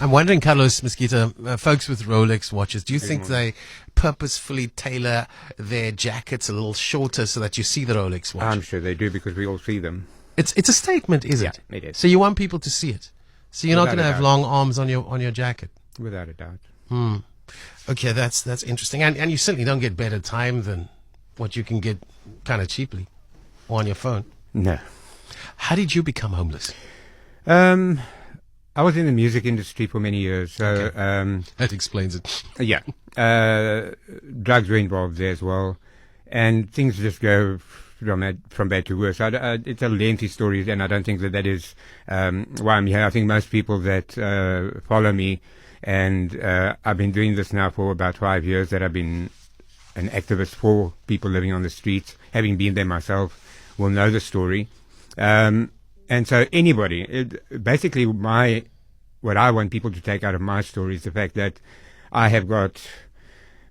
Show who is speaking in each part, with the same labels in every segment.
Speaker 1: I'm wondering, Carlos Mesquita, folks with Rolex watches, do you think they purposefully tailor their jackets a little shorter so that you see the Rolex watch?
Speaker 2: I'm sure they do, because we all see them.
Speaker 1: It's a statement, is it?
Speaker 2: Yeah, it is.
Speaker 1: So you want people to see it. So you're not
Speaker 2: Without
Speaker 1: going to
Speaker 2: a
Speaker 1: have
Speaker 2: doubt.
Speaker 1: long arms on your jacket.
Speaker 2: Without a doubt.
Speaker 1: Okay, that's interesting. And you certainly don't get better time than what you can get kind of cheaply on your phone.
Speaker 2: No.
Speaker 1: How did you become homeless?
Speaker 2: I was in the music industry for many years, so
Speaker 1: That explains it.
Speaker 2: yeah, drugs were involved there as well, and things just go from bad to worse. It's a lengthy story, and I don't think that is why I'm here. I think most people that follow me, and I've been doing this now for about 5 years, that I've been an activist for people living on the streets, having been there myself, will know the story. And so anybody, basically what I want people to take out of my story is the fact that I have got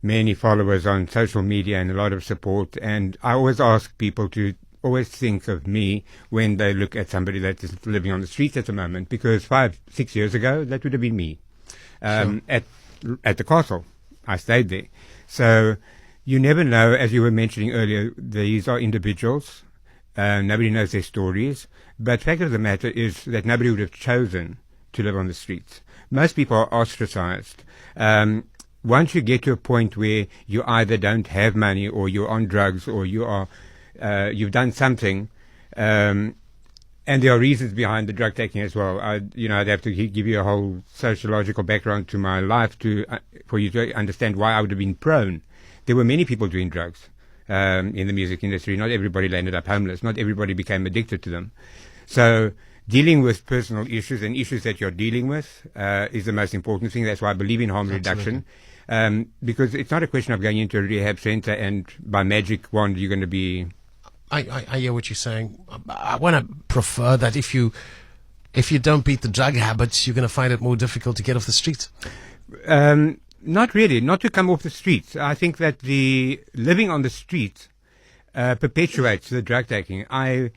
Speaker 2: many followers on social media and a lot of support. And I always ask people to always think of me when they look at somebody that is living on the streets at the moment, because 5-6 years ago, that would have been me.
Speaker 1: Sure.
Speaker 2: At the castle, I stayed there. So you never know, as you were mentioning earlier, these are individuals. Nobody knows their stories. But the fact of the matter is that nobody would have chosen to live on the streets. Most people are ostracized. Once you get to a point where you either don't have money, or you're on drugs, or you've done something, and there are reasons behind the drug taking as well. I'd have to give you a whole sociological background to my life for you to understand why I would have been prone. There were many people doing drugs in the music industry. Not everybody landed up homeless. Not everybody became addicted to them. So dealing with personal issues and issues that you're dealing with is the most important thing. That's why I believe in harm reduction. Because it's not a question of going into a rehab center and by magic wand you're going to be...
Speaker 1: I hear what you're saying. I want to prefer that if you don't beat the drug habits, you're going to find it more difficult to get off the streets.
Speaker 2: Not really, not to come off the streets. I think that the living on the street perpetuates the drug taking. I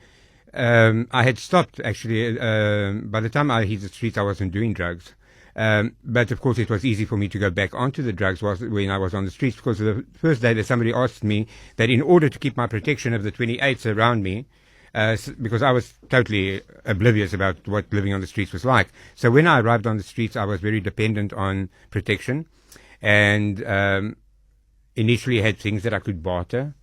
Speaker 2: had stopped, actually. By the time I hit the streets, I wasn't doing drugs. But of course, it was easy for me to go back onto the drugs when I was on the streets, because the first day that somebody asked me that in order to keep my protection of the 28s around me, because I was totally oblivious about what living on the streets was like. So when I arrived on the streets, I was very dependent on protection, and initially had things that I could barter,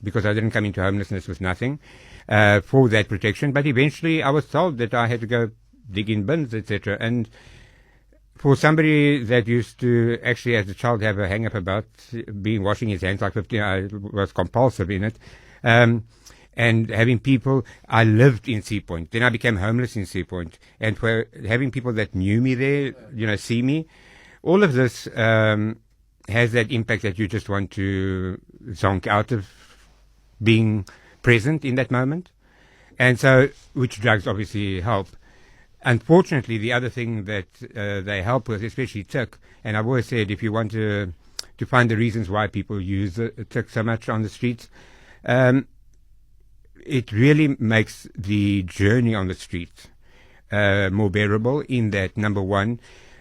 Speaker 2: because I didn't come into homelessness with nothing for that protection. But eventually I was told that I had to go dig in bins, etc. And for somebody that used to actually, as a child, have a hang-up about washing his hands like 15, I was compulsive in it. And having people, I lived in Sea Point. Then I became homeless in Sea Point. And for having people that knew me there, see me, all of this has that impact that you just want to zonk out of being present in that moment. And so, which drugs obviously help. Unfortunately, the other thing that they help with, especially TIC, and I've always said, if you want to find the reasons why people use TIC so much on the streets, it really makes the journey on the streets more bearable, in that, number one,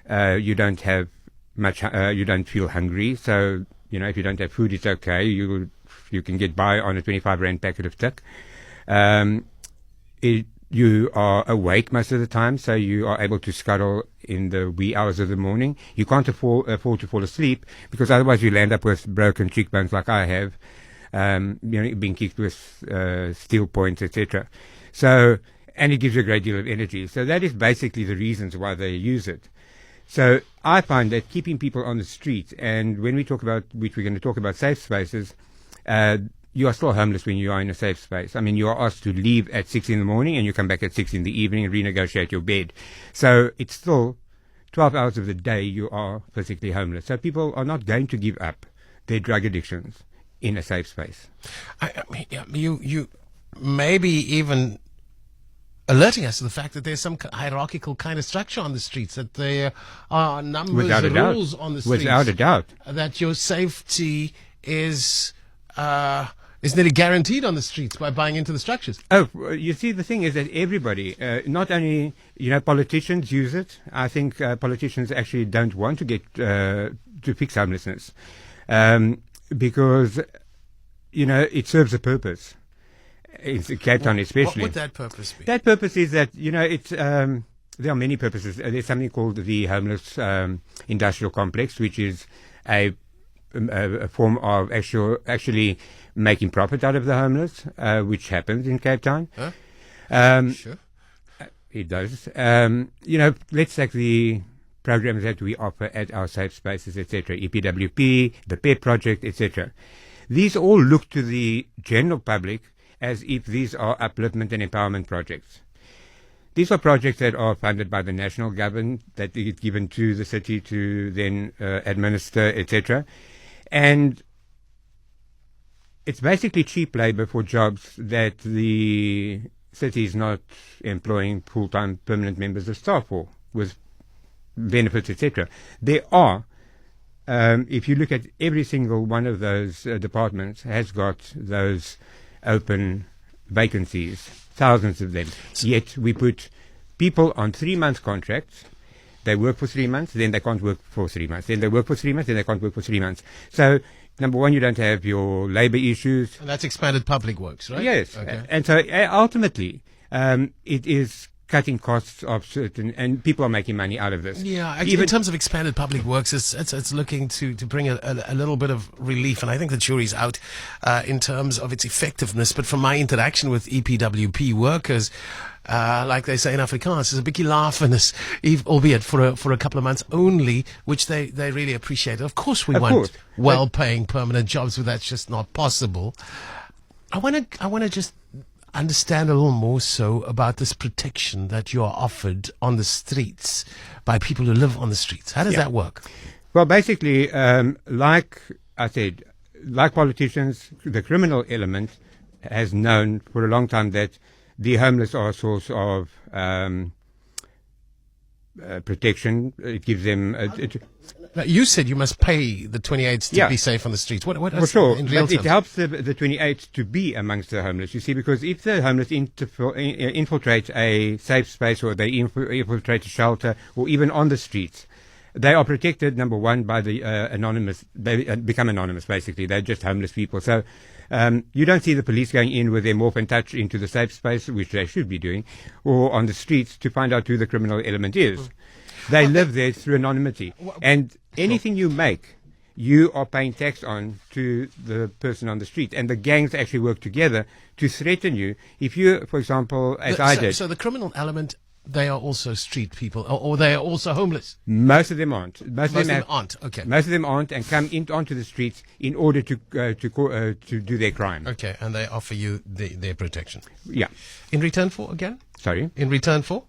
Speaker 2: you don't have much, you don't feel hungry. So, if you don't have food, it's okay. You can get by on a 25 Rand packet of TIC. You are awake most of the time, so you are able to scuttle in the wee hours of the morning. You can't afford to fall asleep, because otherwise you land up with broken cheekbones like I have, being kicked with steel points, etc. So, and it gives you a great deal of energy. So that is basically the reasons why they use it. So I find that keeping people on the street, and when we talk about, which we're going to talk about, safe spaces, you are still homeless when you are in a safe space. I mean, you are asked to leave at 6 in the morning and you come back at 6 in the evening and renegotiate your bed. So it's still 12 hours of the day you are physically homeless. So people are not going to give up their drug addictions in a safe space.
Speaker 1: I mean, you maybe even alerting us to the fact that there's some hierarchical kind of structure on the streets, that there are numbers of rules on the streets.
Speaker 2: Without a doubt.
Speaker 1: That your safety is It's nearly guaranteed on the streets by buying into the structures.
Speaker 2: Oh, you see, the thing is that everybody, not only, politicians use it. I think politicians actually don't want to get to fix homelessness because, it serves a purpose. In Cape Town especially.
Speaker 1: What would that purpose be?
Speaker 2: That purpose is that, it's... there are many purposes. There's something called the homeless industrial complex, which is a form of actually making profit out of the homeless, which happens in Cape Town.
Speaker 1: Huh? Sure.
Speaker 2: It does. Let's take the programs that we offer at our safe spaces, etc., EPWP, the PEP project, etc. These all look to the general public as if these are upliftment and empowerment projects. These are projects that are funded by the national government, that is given to the city to then administer, etc. And it's basically cheap labor for jobs that the city is not employing full-time permanent members of staff for, with benefits, etc. There are, if you look at every single one of those departments, has got those open vacancies, thousands of them. Yet we put people on 3-month contracts. They work for 3 months, then they can't work for 3 months. Then they work for 3 months, then they can't work for 3 months. So, number one, you don't have your labor issues.
Speaker 1: And that's expanded public works, right?
Speaker 2: Yes.
Speaker 1: Okay.
Speaker 2: And so ultimately, it is cutting costs of certain, and people are making money out of this.
Speaker 1: Yeah, actually, in terms of expanded public works, it's looking to bring a little bit of relief, and I think the jury's out in terms of its effectiveness. But from my interaction with EPWP workers, like they say in Afrikaans, it's a bietjie laafenis, albeit for a couple of months only, which they really appreciate. Of course, we want well-paying permanent jobs, but that's just not possible. I want to just understand a little more so about this protection that you are offered on the streets by people who live on the streets. How does that work?
Speaker 2: Well, basically, like I said, like politicians, the criminal element has known for a long time that the homeless are a source of protection. It gives them...
Speaker 1: Now, you said you must pay the 28s to be safe on the streets. What
Speaker 2: for sure,
Speaker 1: in real
Speaker 2: but
Speaker 1: terms?
Speaker 2: it helps the 28s to be amongst the homeless, you see, because if the homeless infiltrate a safe space, or they infiltrate a shelter, or even on the streets, they are protected, number one, by the anonymous. They become anonymous, basically. They're just homeless people. So you don't see the police going in with their morph and touch into the safe space, which they should be doing, or on the streets to find out who the criminal element is. They live there through anonymity. And anything you make, you are paying tax on to the person on the street. And the gangs actually work together to threaten you. If you, for example, I did.
Speaker 1: So the criminal element, they are also street people, or they are also homeless?
Speaker 2: Most of them aren't. Most of them
Speaker 1: aren't, okay.
Speaker 2: Most of them aren't, and come onto the streets in order to do their crime.
Speaker 1: Okay, and they offer you their protection?
Speaker 2: Yeah.
Speaker 1: In return for, again?
Speaker 2: Sorry?
Speaker 1: In return for?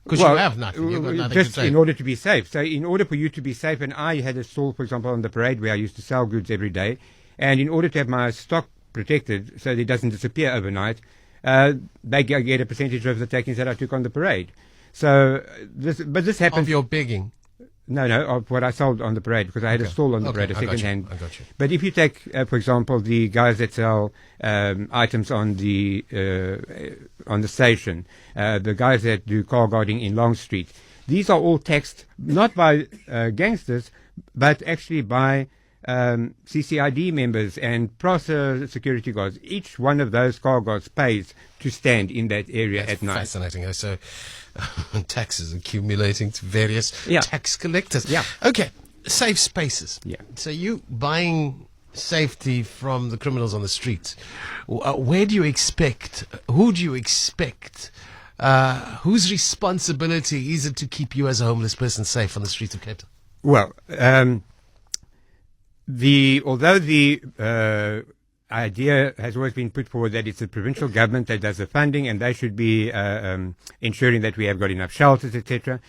Speaker 1: Because you have nothing. You've got nothing
Speaker 2: just
Speaker 1: to say.
Speaker 2: in order to be safe. So in order for you to be safe, and I had a stall, for example, on the parade where I used to sell goods every day, and in order to have my stock protected so that it doesn't disappear overnight, they get a percentage of the takings that I took on the parade. So this happens.
Speaker 1: Of your begging?
Speaker 2: No, of what I sold on the parade, because I had a stall on the parade, a second hand.
Speaker 1: I got you.
Speaker 2: But if you take, for example, the guys that sell items on the station, the guys that do car guarding in Long Street, these are all taxed not by gangsters, but actually by CCID members and PROSA security guards. Each one of those car guards pays to stand in that area at night.
Speaker 1: Fascinating. So taxes accumulating to various tax collectors.
Speaker 2: Yeah.
Speaker 1: Okay. Safe spaces.
Speaker 2: Yeah.
Speaker 1: So you buying safety from the criminals on the streets. Where do you expect? Who do you expect? Whose responsibility is it to keep you as a homeless person safe on the streets of Cape Town?
Speaker 2: Well, although the idea has always been put forward that it's the provincial government that does the funding and they should be ensuring that we have got enough shelters, etc.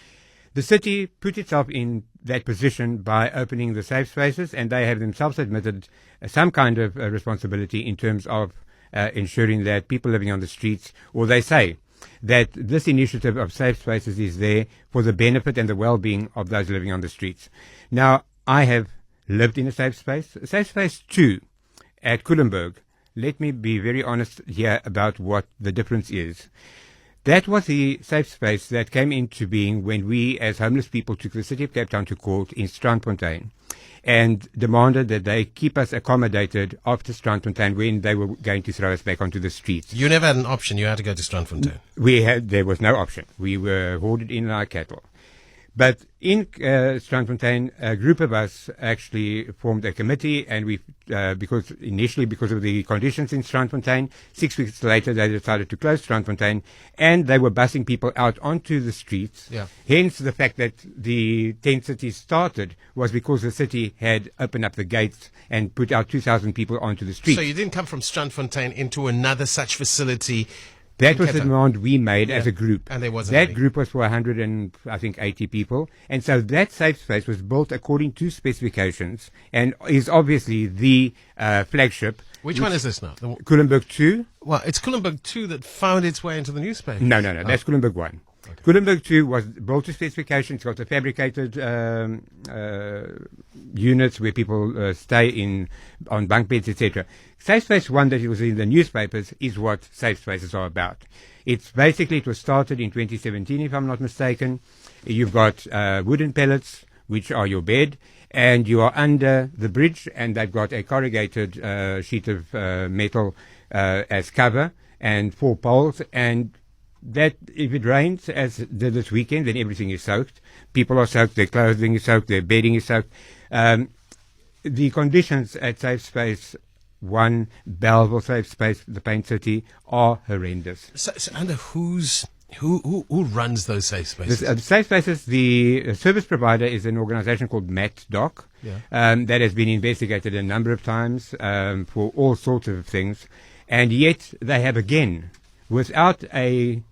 Speaker 2: The city put itself in that position by opening the safe spaces, and they have themselves admitted some kind of responsibility in terms of ensuring that people living on the streets, or they say that this initiative of safe spaces is there for the benefit and the well-being of those living on the streets. Now, I have lived in a safe space 2 at Kulenburg, let me be very honest here about what the difference is. That was the safe space that came into being when we, as homeless people, took the city of Cape Town to court in Strandfontein and demanded that they keep us accommodated after Strandfontein when they were going to throw us back onto the streets.
Speaker 1: You never had an option. You had to go to Strandfontein.
Speaker 2: There was no option. We were hoarded in like cattle. But in Strandfontein, a group of us actually formed a committee, and because of the conditions in Strandfontein, 6 weeks later they decided to close Strandfontein, and they were busing people out onto the streets.
Speaker 1: Yeah.
Speaker 2: Hence the fact that the tent city started was because the city had opened up the gates and put out 2,000 people onto the streets.
Speaker 1: So you didn't come from Strandfontein into another such facility.
Speaker 2: That was the demand we made as a group.
Speaker 1: And there wasn't
Speaker 2: that
Speaker 1: any.
Speaker 2: Group was for 180 people. And so that safe space was built according to specifications and is obviously the flagship.
Speaker 1: Which one is this now?
Speaker 2: Kulenburg 2.
Speaker 1: Well, it's Kulenburg 2 that found its way into the newspaper.
Speaker 2: No. That's Kulenburg 1. Okay. Kulenburg 2 was built to specifications. It's got the fabricated units where people stay on bunk beds, etc. Safe Space 1 that was in the newspapers is what safe spaces are about. It was started in 2017, if I'm not mistaken. You've got wooden pellets, which are your bed, and you are under the bridge, and they've got a corrugated sheet of metal as cover and 4 poles, and that if it rains, as did this weekend, then everything is soaked. People are soaked, their clothing is soaked, their bedding is soaked. The conditions at Safe Space 1, Belleville Safe Space, the Paint City, are horrendous.
Speaker 1: So under who runs those safe spaces?
Speaker 2: The safe spaces, the service provider is an organization called MatDoc, that has been investigated a number of times for all sorts of things, and yet they have again, without a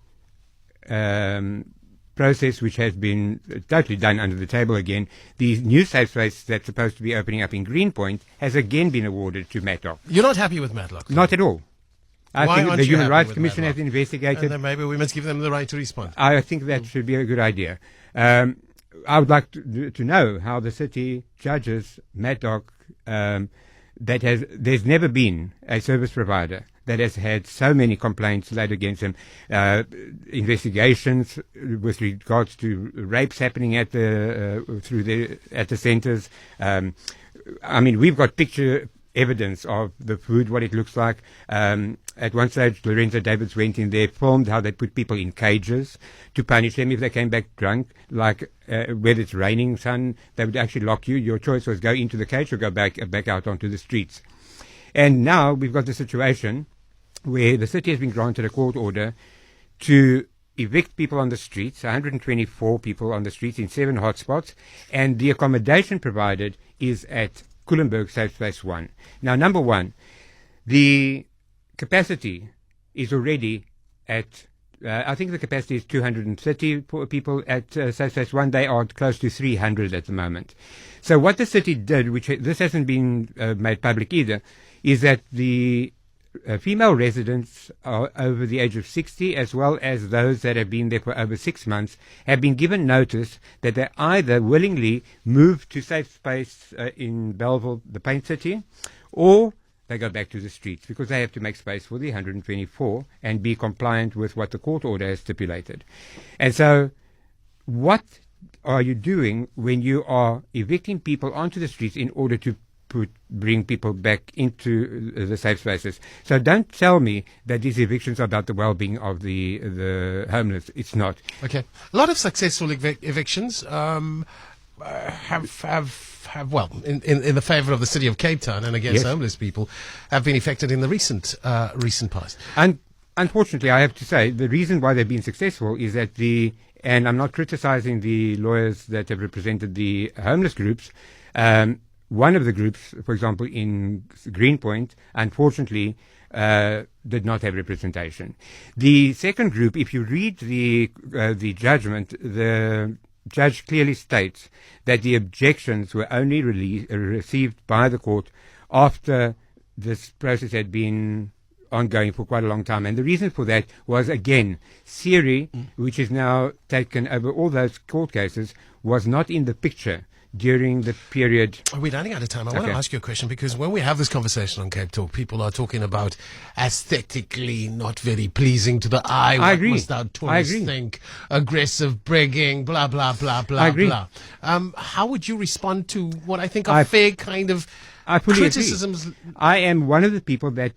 Speaker 2: process which has been totally done under the table again, the new safe space that's supposed to be opening up in Greenpoint has again been awarded to Matlock.
Speaker 1: You're not happy with Matlock?
Speaker 2: Not at all. I
Speaker 1: Why
Speaker 2: think
Speaker 1: aren't
Speaker 2: the
Speaker 1: you
Speaker 2: Human
Speaker 1: happy
Speaker 2: Rights
Speaker 1: with
Speaker 2: Commission
Speaker 1: Matlock?
Speaker 2: has investigated.
Speaker 1: And then maybe we must give them the right to respond.
Speaker 2: I think that should be a good idea. I would like to know how the city judges Matlock. There's never been a service provider that has had so many complaints laid against him, investigations with regards to rapes happening at the centres. I mean, we've got picture evidence of the food, what it looks like. At one stage, Lorenzo Davids went in there, filmed how they put people in cages to punish them if they came back drunk. Like whether it's raining, sun, they would actually lock you. Your choice was go into the cage or go back out onto the streets. And now we've got the situation where the city has been granted a court order to evict people on the streets, 124 people on the streets in 7 hotspots, and the accommodation provided is at Kulenburg Safe Space 1. Now, number one, the capacity is already at, I think the capacity is 230 people at Safe Space 1. They are close to 300 at the moment. So what the city did, which this hasn't been made public either, is that the female residents are over the age of 60, as well as those that have been there for over 6 months, have been given notice that they either willingly move to safe space in Belleville, the Paint City, or they go back to the streets because they have to make space for the 124 and be compliant with what the court order has stipulated. And so what are you doing when you are evicting people onto the streets in order to bring people back into the safe spaces? So don't tell me that these evictions are about the well-being of the homeless. It's not.
Speaker 1: Okay. A lot of successful evictions have well, in the favour of the city of Cape Town and against homeless people, have been effected in the recent past.
Speaker 2: And unfortunately, I have to say, the reason why they've been successful is that and I'm not criticizing the lawyers that have represented the homeless groups. One of the groups, for example, in Greenpoint, unfortunately, did not have representation. The second group, if you read the judgment, the judge clearly states that the objections were only received by the court after this process had been ongoing for quite a long time. And the reason for that was, again, Siri, which is now taken over all those court cases, was not in the picture during the period.
Speaker 1: We're running out of time. I want to
Speaker 2: Okay.
Speaker 1: ask you a question, because when we have this conversation on Cape Talk, people are talking about aesthetically not very pleasing to the eye.
Speaker 2: I
Speaker 1: What
Speaker 2: agree.
Speaker 1: must our
Speaker 2: I
Speaker 1: tourists
Speaker 2: agree.
Speaker 1: think? Aggressive bragging, blah, blah, blah, blah,
Speaker 2: I agree.
Speaker 1: blah. How would you respond to what I think are
Speaker 2: I-
Speaker 1: fair kind of
Speaker 2: I fully
Speaker 1: criticisms?
Speaker 2: agree. I am one of the people that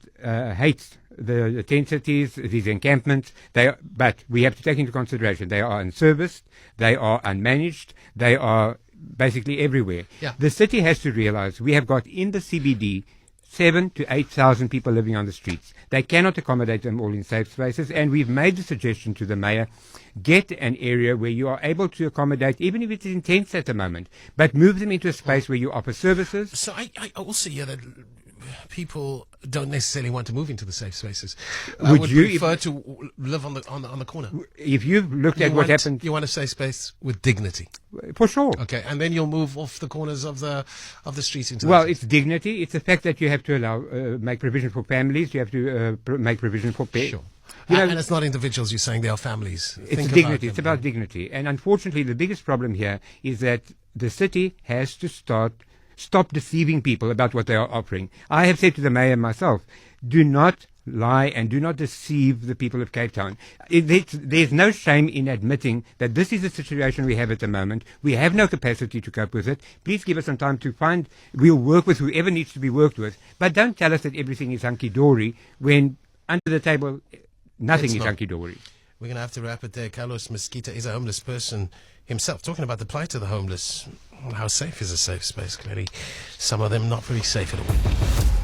Speaker 2: hates the tent cities, these encampments. But we have to take into consideration they are unserviced, they are unmanaged, they are basically everywhere.
Speaker 1: Yeah.
Speaker 2: The city has to realize we have got in the CBD 7,000 to 8,000 people living on the streets. They cannot accommodate them all in safe spaces, and we've made the suggestion to the mayor, get an area where you are able to accommodate, even if it's in tents at the moment, but move them into a space where you offer services.
Speaker 1: So I also hear that people don't necessarily want to move into the safe spaces.
Speaker 2: Would you-
Speaker 1: prefer to live on the corner?
Speaker 2: If you've looked at what happened,
Speaker 1: You want a safe space with dignity.
Speaker 2: for sure.
Speaker 1: Okay, and then you'll move off the corners of the streets into.
Speaker 2: Well,
Speaker 1: the
Speaker 2: it's dignity. It's the fact that you have to allow, make provision for families. You have to make provision for pets.
Speaker 1: sure.
Speaker 2: You know,
Speaker 1: And it's not individuals. You're saying they are families.
Speaker 2: it's
Speaker 1: Think
Speaker 2: dignity. It's
Speaker 1: them.
Speaker 2: about dignity. And unfortunately, the biggest problem here is that the city has to stop deceiving people about what they are offering. I have said to the mayor myself, do not lie and do not deceive the people of Cape Town. There's no shame in admitting that this is the situation we have at the moment. We have no capacity to cope with it. Please give us some time to find. We'll work with whoever needs to be worked with. But don't tell us that everything is hunky-dory when under the table nothing
Speaker 1: It's
Speaker 2: is
Speaker 1: not.
Speaker 2: hunky-dory.
Speaker 1: We're going to have to wrap it there. Carlos Mesquita is a homeless person himself, talking about the plight of the homeless. How safe is a safe space? Clearly, some of them not very safe at all.